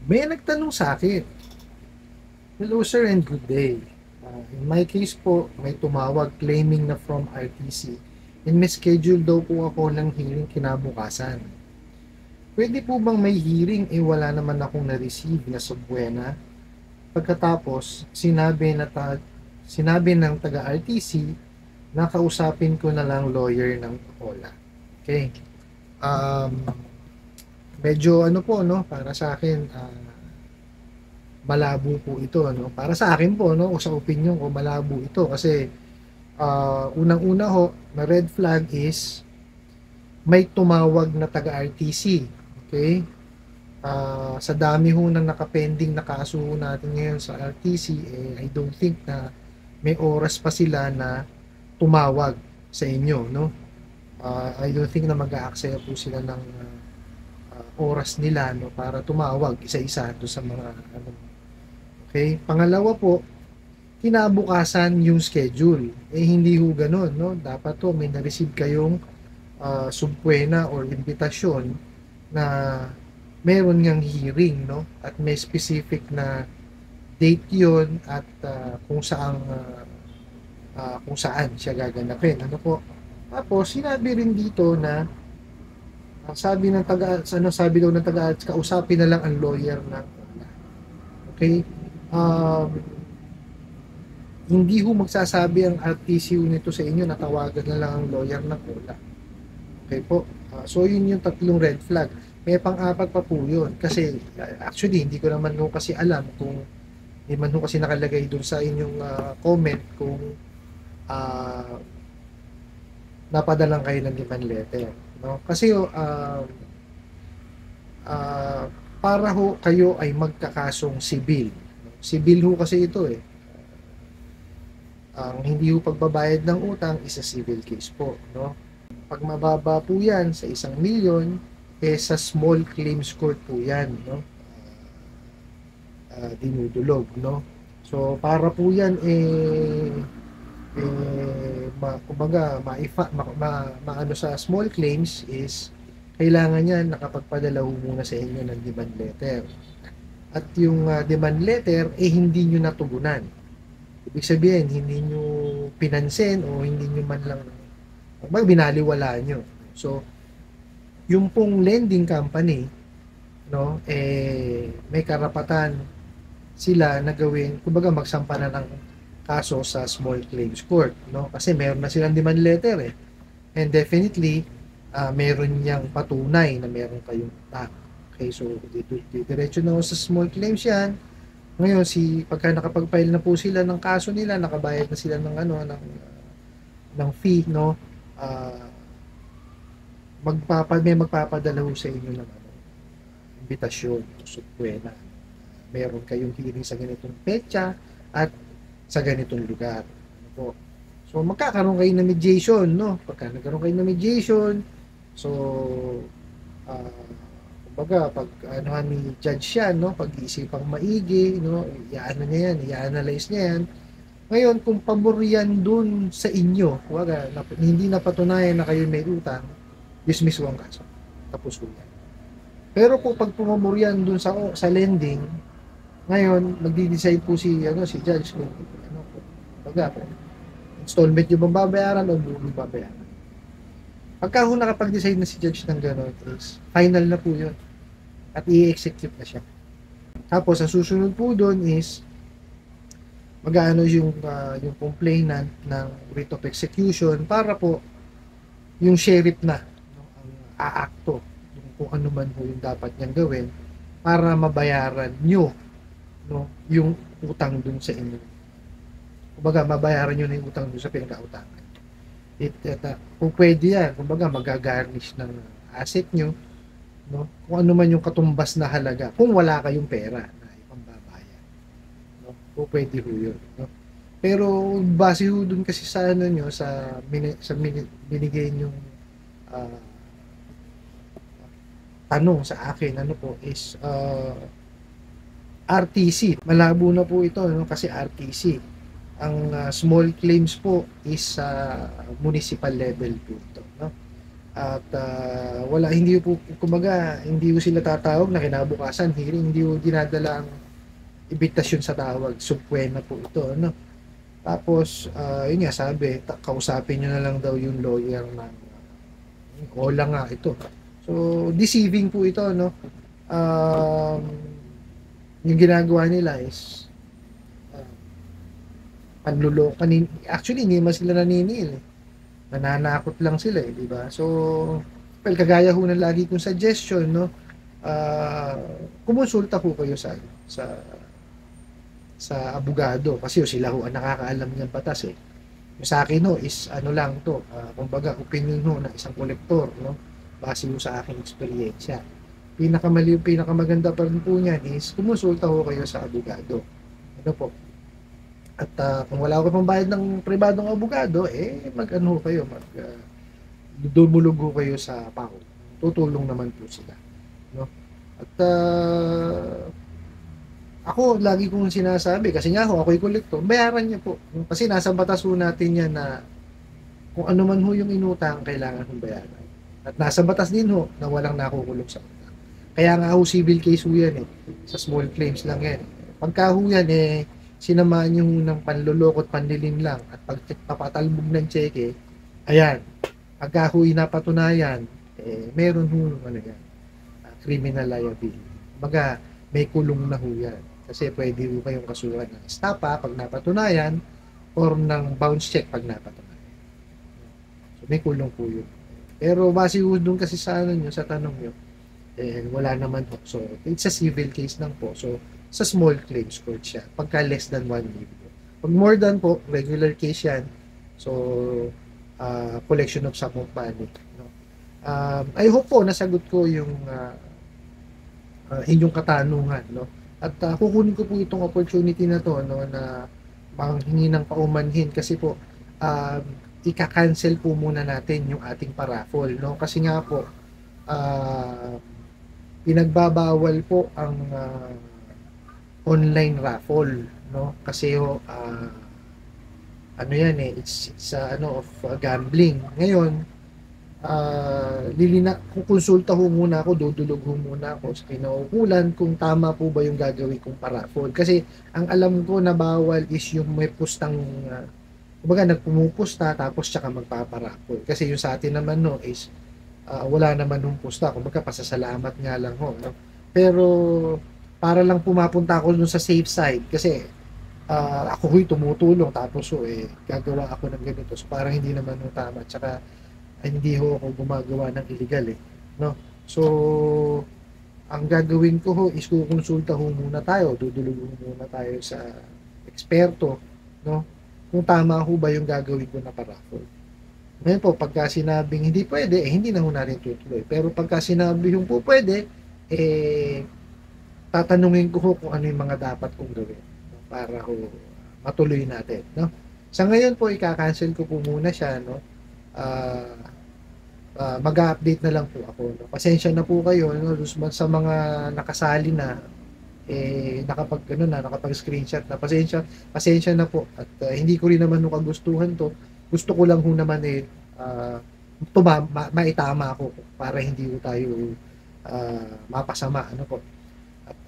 May nagtanong sa akin, "Hello sir and good day. In my case po, may tumawag claiming na from RTC and may schedule daw po ako ng hearing kinabukasan. Pwede po bang may hearing wala naman akong na-receive na subwena?" Pagkatapos, sinabi ng taga-RTC na kausapin ko na lang lawyer ng OLA. Okay. Um, Medyo ano po, no, para sa akin, malabo po ito, no? Para sa akin po, no, o sa opinion ko, malabo ito kasi unang-una ho, na red flag is may tumawag na taga-RTC. Okay? Sa dami ho ng nakapending na kaso natin ngayon sa RTC, I don't think na may oras pa sila na tumawag sa inyo, no? I don't think na mag-aaksaya po sila ng oras nila, no, para tumawag isa-isa doon sa mga ano. Okay? Pangalawa po, kinabukasan yung schedule. Hindi ho ganun, no? Dapat to may na-receive kayong subpoena or imbitasyon na meron ngang hearing, no? At may specific na date yon at kung saan siya gaganapin. Ano po? Tapos sinabi rin dito na sabi daw ng taga kausapin na lang ang lawyer ng okay. Um, Hindi ho magsasabi ang RTC nito sa inyo na tawagan na lang ang lawyer ng OLA. Okay po. So yun yung tatlong red flag. May pang-apat pa po yun. Kasi actually hindi ko naman ho kasi alam kung hindi man ho kasi nakalagay dun sa inyong comment kung uh, napadalang kayo ng demand letter. No? Kasi para ho kayo ay magkakasong sibil. Sibil ho kasi ito eh. Ang hindi ho pagbabayad ng utang is a civil case po, no? Pag mababa po yan sa 1,000,000, sa small claims court po yan, no? Dinudulog, no? So, para po yan, kumbaga, maano sa small claims is, kailangan yan nakapagpadala ho muna sa inyo ng demand letter. At yung demand letter, hindi nyo natugunan. Ibig sabihin, hindi nyo pinansin o hindi nyo man lang binaliwala nyo. So, yung pong lending company, no, may karapatan sila na gawin, kumbaga magsampa na ng kaso sa small claims court, no? Kasi meron na silang demand letter eh. And definitely, meron niyang patunay na meron kayong utang. Okay, so diretso na sa small claims yan. Ngayon, pagka nakapag-file na po sila ng kaso nila, nakabayad na sila ng ng fee, no? May magpapadala ho sa inyo ng imbitasyon, subpoena. Meron kayong hearing sa ganitong petsa at sa ganitong lugar. Ano po? So, magkakaroon kayo ng mediation, no? Pagka nagkaroon kayo ng mediation, so, kumbaga, pag ni judge yan, no? Pag-iisipang maigi, no? I-analyze niya yan. Ngayon, kung pabor yan dun sa inyo, kumbaga, hindi napatunayan na kayo may utang, dismiss ang kaso. Tapos ko yan. Pero kung pag pumabor yan dun sa lending, ngayon, magdi-decide po si judge kung installment yung babayaran o buong babayaran. Pagka nakapag-decide na si judge ng gano'n, is final na po yun. At i-execute na siya. Tapos, ang susunod po doon is mag-aano yung complainant ng writ of execution para po yung sheriff na, no, ang aakto kung ano man po yung dapat niyang gawin para mabayaran nyo, no, yung utang dun sa inyo. Kumbaga, mabayaran nyo na yung utang dun sa pinag-autangan. Kung pwede yan, kumbaga, magagarnish ng asset nyo, no, kung ano man yung katumbas na halaga, kung wala kayong pera na ipambabayad, no, kung pwede ho yun, no. Pero base ho dun kasi sa nyo, sa binigay nyong tanong sa akin, is RTC. Malabo na po ito, no, kasi RTC. Ang small claims po is municipal level po ito, no? At wala, hindi po, kumbaga, hindi ko sila tatawag na kinabukasan, hearing, hindi ko dinadala ang imbitasyon sa tawag, subpoena po ito, ano. Tapos, yun nga, sabi, kausapin nyo na lang daw yung lawyer na, wala nga ito. So, deceiving po ito, no. Um, yung ginagawa nila is, panluloko, actually, hindi man sila naninil, eh. Nananakot lang sila, eh, di ba? So, well, kagaya ho ng lagi kong suggestion, no, kumonsulta po kayo sa abogado kasi sila ho ang nakakaalam ng batas, eh. Yung sa akin ho is ano lang to, kumbaga opinion ho ng isang kolektor, no, base ho sa aking eksperyensya. Pinakamaganda pa rin po niyan is kumonsulta ho kayo sa abogado, ano po. At kung wala ko pang bayad ng pribadong abogado, eh mag-ano ho kayo, dumulog ho kayo sa PAO. Tutulong naman po sila, no. At ako, lagi kong sinasabi, kasi nga ako, ako'y kolektor, bayaran niya po. Kasi nasa batas ho natin yan na kung ano man ho yung inutang, kailangan hong bayaran. At nasa batas din ho na walang nakukulong sa utang. Kaya nga ho, civil case ho yan, eh. Sa small claims lang yan. Pagka ho yan, eh, sinamaan nyo ng panlulokot, panlilim lang, at pagpapatalbog ng cheque, ayan, pagka ho napatunayan, eh, meron ho, ano yan, criminal liability. Baga, may kulong na ho yan. Kasi pwede ho kayong kasuhan ng estapa pag napatunayan or ng bounce check pag napatunayan. So, may kulong po yun. Pero base ho dun kasi sa ano nyo, sa tanong nyo, eh, wala naman po. So, it's a civil case lang po. So, sa small claims court siya. Pagka less than 1 million. Pag more than po, regular case yan. So, collection of sum of money. No? I hope po nasagot ko yung inyong katanungan, no? At kukunin ko po itong opportunity na to, no, na manghingi ng paumanhin kasi po ika-cancel po muna natin yung ating paraffol, no? Kasi nga po pinagbabawal po ang online raffle, no? Kasi ano yan, eh, it's ano of gambling. Ngayon, kukonsulta ho muna ako, dudulog ho muna ako sa kinaukulan kung tama po ba yung gagawin kong paraffol. Kasi ang alam ko na bawal is yung may pustang, kumbaga nagpumupusta tapos tsaka magpaparaffol. Kasi yung sa atin naman no is wala naman nung pusta, kumbaga pasasalamat nga lang ho, no? Pero para lang pumapunta ako dun sa safe side kasi ako ho'y tumutulong tapos gagawa ako ng ganito. So parang hindi naman ho tama. Tsaka hindi ho ako gumagawa ng illegal, eh, no? So, ang gagawin ko ho is kukonsulta ho muna tayo, dudulog ho muna tayo sa eksperto, no? Kung tama ho ba yung gagawin ko na paraffol. Ngayon po, pagka sinabing hindi pwede, eh, hindi na ho natin tutuloy. Pero pagka sinabi yung po pwede, eh, tatanungin ko ho kung ano yung mga dapat kong gawin, no? Para ho matuloy natin, no? Sa ngayon po, ika-cancel ko po muna siya, no? Mag-update na lang po ako, no? Pasensya na po kayo, no? Sa mga nakasali na nakapag screenshot na, pasensya na po at hindi ko rin naman kagustuhan to. Gusto ko lang ho naman maitama ako para hindi ho tayo mapasama, ano po. At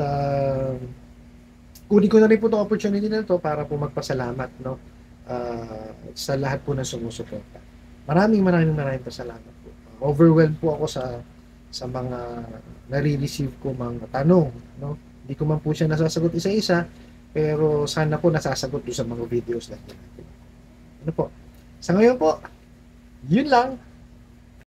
kunin ko na rin po itong opportunity na to para po magpasalamat, no, sa lahat po na sumusuporta. Maraming pasalamat po. Overwhelmed po ako sa mga nare-receive ko mga tanong, no? Hindi ko man po siya nasasagot isa-isa, pero sana po nasasagot doon sa mga videos natin. Ano po? Sa ngayon po, yun lang.